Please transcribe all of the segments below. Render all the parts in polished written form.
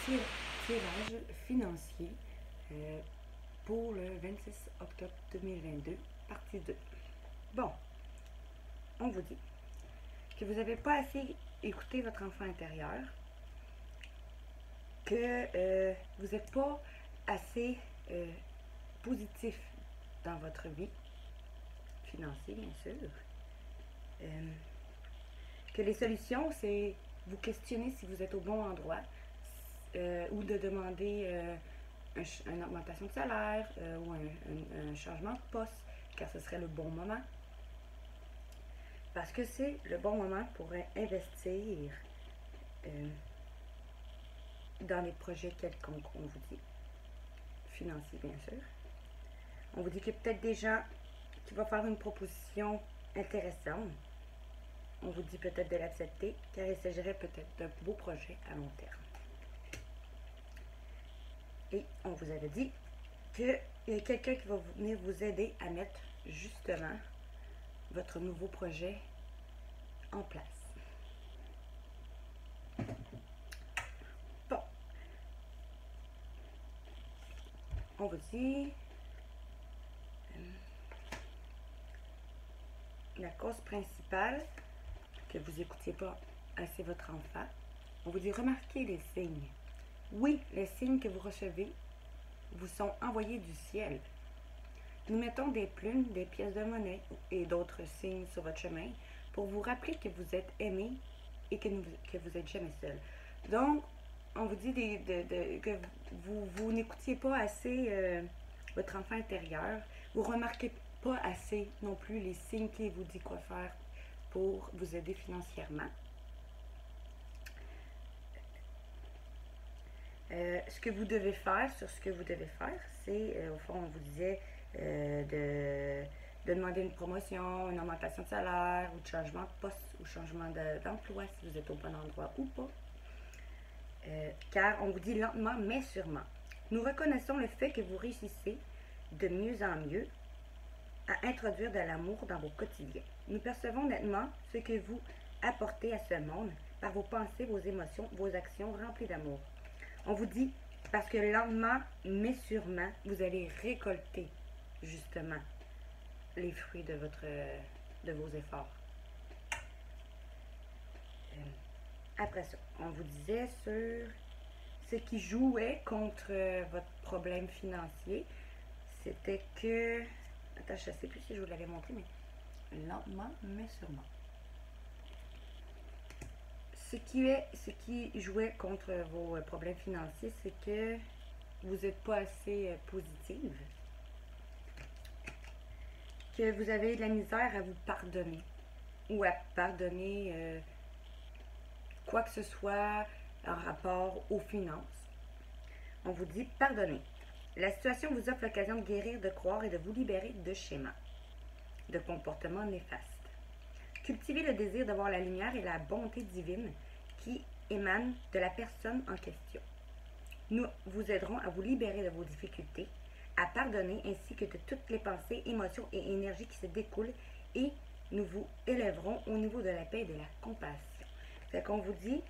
tirage financier pour le 26 octobre 2022, partie 2. Bon, on vous dit que vous n'avez pas assez écouté votre enfant intérieur, que vous n'êtes pas assez positif dans votre vie financière, bien sûr. Que les solutions, c'est vous questionner si vous êtes au bon endroit ou de demander une augmentation de salaire ou un changement de poste, car ce serait le bon moment. Parce que c'est le bon moment pour investir dans les projets quelconques, on vous dit. Financiers, bien sûr. On vous dit qu'il y a peut-être des gens qui vont faire une proposition intéressante. On vous dit peut-être de l'accepter, car il s'agirait peut-être d'un beau projet à long terme. Et on vous avait dit qu'il y a quelqu'un qui va venir vous aider à mettre justement votre nouveau projet en place. Bon. On vous dit la cause principale que vous n'écoutiez pas assez votre enfant. On vous dit remarquez les signes. Oui, les signes que vous recevez vous sont envoyés du ciel. Nous mettons des plumes, des pièces de monnaie et d'autres signes sur votre chemin pour vous rappeler que vous êtes aimé et que vous n'êtes jamais seul. Donc, on vous dit que vous n'écoutiez pas assez votre enfant intérieur. Vous ne remarquez pas assez non plus les signes qui vous disent quoi faire pour vous aider financièrement. Ce que vous devez faire, c'est, au fond, on vous disait de demander une promotion, une augmentation de salaire, ou de changement de poste, ou changement d'emploi, si vous êtes au bon endroit ou pas. Car on vous dit lentement, mais sûrement. Nous reconnaissons le fait que vous réussissez de mieux en mieux à introduire de l'amour dans vos quotidiens. Nous percevons nettement ce que vous apportez à ce monde par vos pensées, vos émotions, vos actions remplies d'amour. On vous dit, parce que lentement, mais sûrement, vous allez récolter, justement, les fruits de vos efforts. Après ça, on vous disait sur ce qui jouait contre votre problème financier, c'était que... Attends, je ne sais plus si je vous l'avais montré, mais lentement, mais sûrement. Ce qui jouait contre vos problèmes financiers, c'est que vous n'êtes pas assez positive, que vous avez de la misère à vous pardonner ou à pardonner quoi que ce soit en rapport aux finances. On vous dit pardonnez. La situation vous offre l'occasion de guérir, de croire et de vous libérer de schémas, de comportements néfastes. Cultivez le désir de voir la lumière et la bonté divine qui émanent de la personne en question. Nous vous aiderons à vous libérer de vos difficultés, à pardonner ainsi que de toutes les pensées, émotions et énergies qui se découlent et nous vous élèverons au niveau de la paix et de la compassion. Fait qu'on vous dit,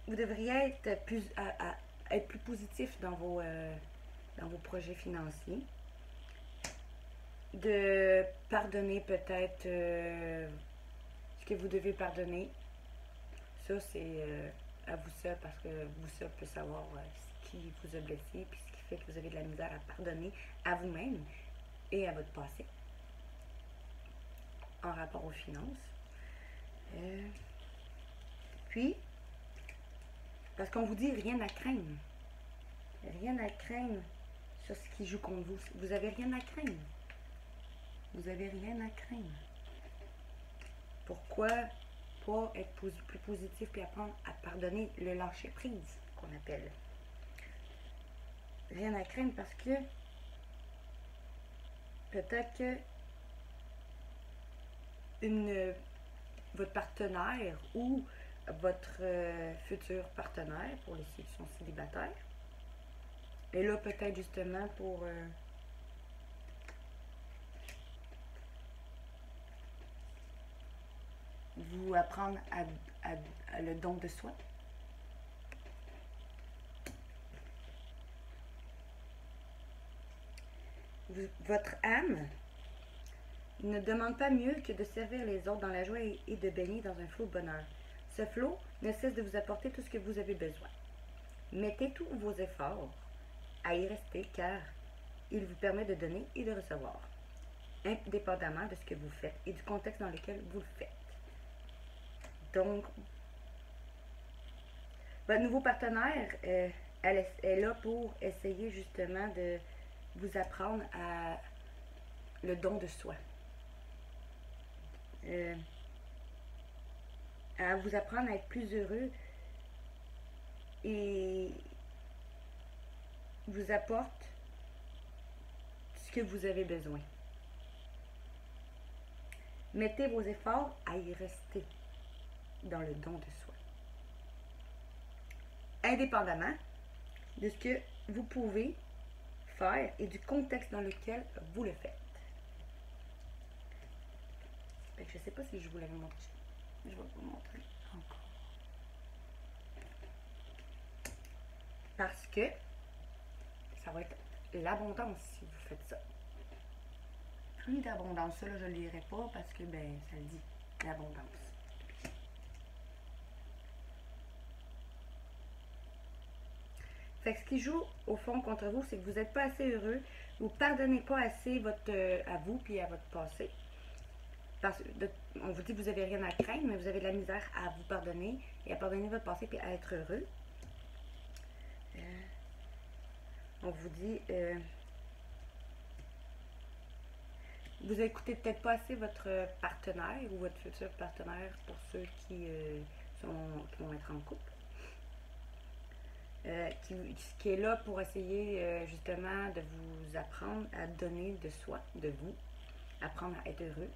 vous devriez être plus positif dans vos projets financiers, de pardonner peut-être ce que vous devez pardonner. Ça, c'est à vous seul, parce que vous seul peut savoir ce qui vous a blessé, puis ce qui fait que vous avez de la misère à pardonner à vous-même et à votre passé en rapport aux finances. Puis, parce qu'on vous dit rien à craindre. Rien à craindre sur ce qui joue contre vous. Vous avez rien à craindre. Vous avez rien à craindre. Pourquoi pas être plus positif et apprendre à pardonner, le lâcher prise qu'on appelle. Rien à craindre parce que peut-être que votre partenaire ou votre futur partenaire, pour les ceux qui sont célibataires, est là peut-être justement pour vous apprendre à le don de soi. votre âme ne demande pas mieux que de servir les autres dans la joie et de baigner dans un flot de bonheur. Ce flot ne cesse de vous apporter tout ce que vous avez besoin. Mettez tous vos efforts à y rester car il vous permet de donner et de recevoir, indépendamment de ce que vous faites et du contexte dans lequel vous le faites. Donc, votre nouveau partenaire elle est là pour essayer justement de vous apprendre à le don de soi. À vous apprendre à être plus heureux et vous apporte ce que vous avez besoin. Mettez vos efforts à y rester dans le don de soi. Indépendamment de ce que vous pouvez faire et du contexte dans lequel vous le faites. Je ne sais pas si je vous l'avais montré. Je vais vous montrer encore. Parce que ça va être l'abondance si vous faites ça. Plus d'abondance. Ça, là, je ne le lirai pas parce que, ben, ça le dit. L'abondance. Fait que ce qui joue au fond contre vous, c'est que vous n'êtes pas assez heureux. Vous ne pardonnez pas assez à vous puis à votre passé. Parce que on vous dit que vous n'avez rien à craindre, mais vous avez de la misère à vous pardonner et à pardonner votre passé puis à être heureux. On vous dit, vous écoutez peut-être pas assez votre partenaire ou votre futur partenaire pour ceux qui vont être en couple. Qui est là pour essayer justement de vous apprendre à donner de soi, de vous, apprendre à être heureux,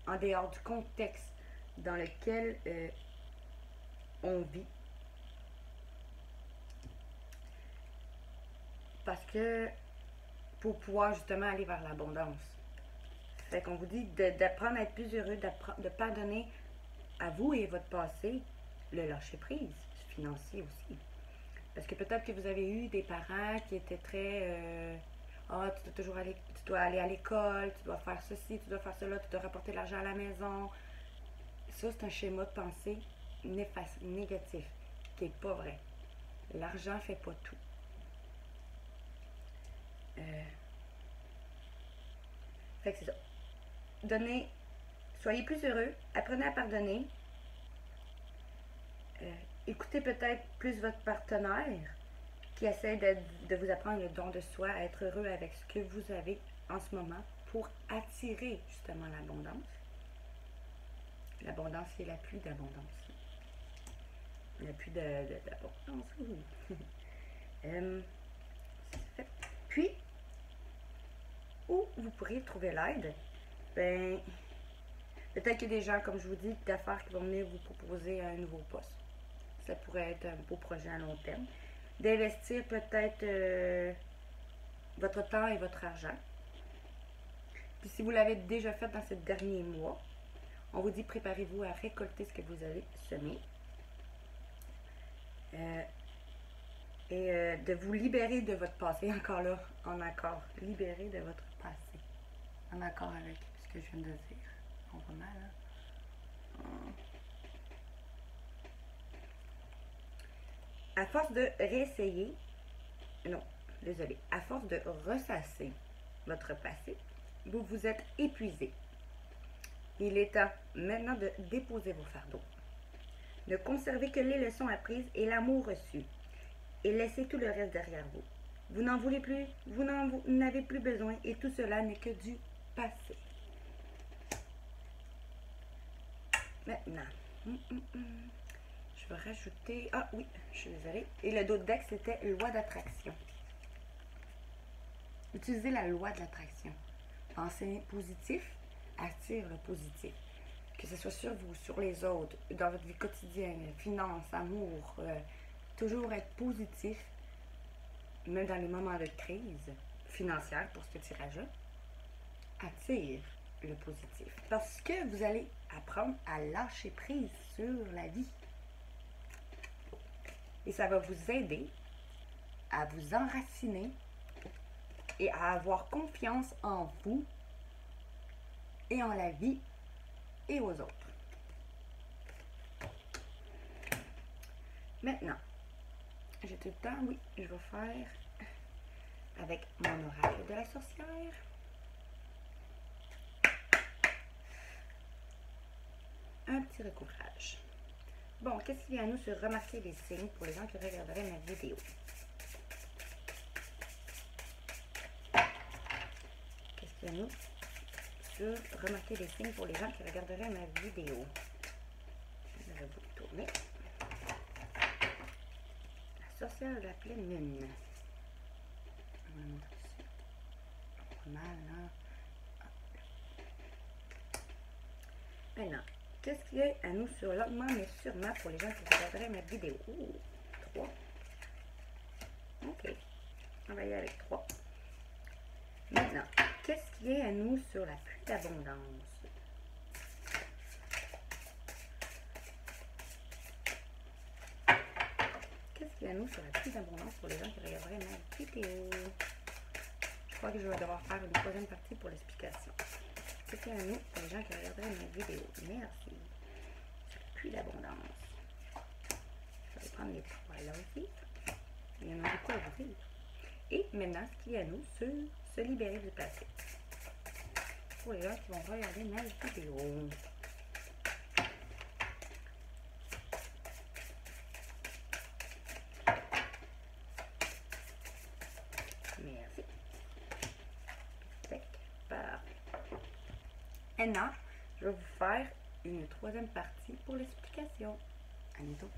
en dehors du contexte dans lequel on vit. Parce que pour pouvoir justement aller vers l'abondance. Fait qu'on vous dit d'apprendre à être plus heureux, de pardonner à vous et votre passé, le lâcher prise, financier aussi. Parce que peut-être que vous avez eu des parents qui étaient très tu dois aller à l'école, tu dois faire ceci, tu dois faire cela, tu dois rapporter de l'argent à la maison. Ça, c'est un schéma de pensée néfaste, négatif, qui n'est pas vrai. L'argent ne fait pas tout. Fait que c'est ça. Soyez plus heureux, apprenez à pardonner. Écoutez peut-être plus votre partenaire qui essaie de vous apprendre le don de soi, à être heureux avec ce que vous avez en ce moment pour attirer justement l'abondance. L'abondance, c'est la pluie d'abondance. La pluie d'abondance, oui. Puis, où vous pourriez trouver l'aide? Ben, peut-être qu'il y a des gens, comme je vous dis, d'affaires qui vont venir vous proposer un nouveau poste. Ça pourrait être un beau projet à long terme. D'investir peut-être votre temps et votre argent. Puis si vous l'avez déjà fait dans ces derniers mois, on vous dit préparez-vous à récolter ce que vous avez semé. Et de vous libérer de votre passé, encore là, en accord. Libérer de votre passé. En accord avec ce que je viens de dire. On va mal, hein? À force de réessayer, à force de ressasser votre passé, vous vous êtes épuisé. Il est temps maintenant de déposer vos fardeaux. Ne conservez que les leçons apprises et l'amour reçu. Et laissez tout le reste derrière vous. Vous n'en voulez plus, vous n'en avez plus besoin et tout cela n'est que du passé. Maintenant, je vais rajouter... Ah oui, je suis désolée. Et le dos de deck, c'était loi d'attraction. Utilisez la loi de l'attraction. Pensez positif, attire le positif. Que ce soit sur vous, sur les autres, dans votre vie quotidienne, finances, amour, toujours être positif, même dans les moments de crise financière pour ce tirage-là, attire le positif. Parce que vous allez apprendre à lâcher prise sur la vie. Et ça va vous aider à vous enraciner et à avoir confiance en vous et en la vie et aux autres. Maintenant, j'ai tout le temps, oui, je vais faire avec mon oracle de la sorcière. Un petit recouvrage. Bon, qu'est-ce qui vient à nous sur remarquer les signes pour les gens qui regarderaient ma vidéo? Qu'est-ce qui vient à nous sur remarquer les signes pour les gens qui regarderaient ma vidéo? Je vais vous tourner. La sorcière de la pleine lune. On va montrer ici. Pas mal, hein? Maintenant, qu'est-ce qu'il y a à nous sur lentement mais sûrement pour les gens qui regarderaient ma vidéo? Ouh, 3. Ok, on va y aller avec 3. Maintenant, qu'est-ce qu'il y a à nous sur la pluie d'abondance? Qu'est-ce qu'il y a à nous sur la pluie d'abondance pour les gens qui regarderaient ma vidéo? Je crois que je vais devoir faire une troisième partie pour l'explication. Qu'est-ce qu'il y a à nous pour les gens qui regarderaient ma vidéo? Merci. Pluie d'abondance. Je vais prendre les 3 là aussi. Il y en a beaucoup à ouvrir. Et maintenant, ce qu'il y a à nous sur se libérer du passé. Pour les gens qui vont regarder ma vidéo. Merci. Parfait. Maintenant, je vais vous faire une troisième partie pour l'explication. À bientôt.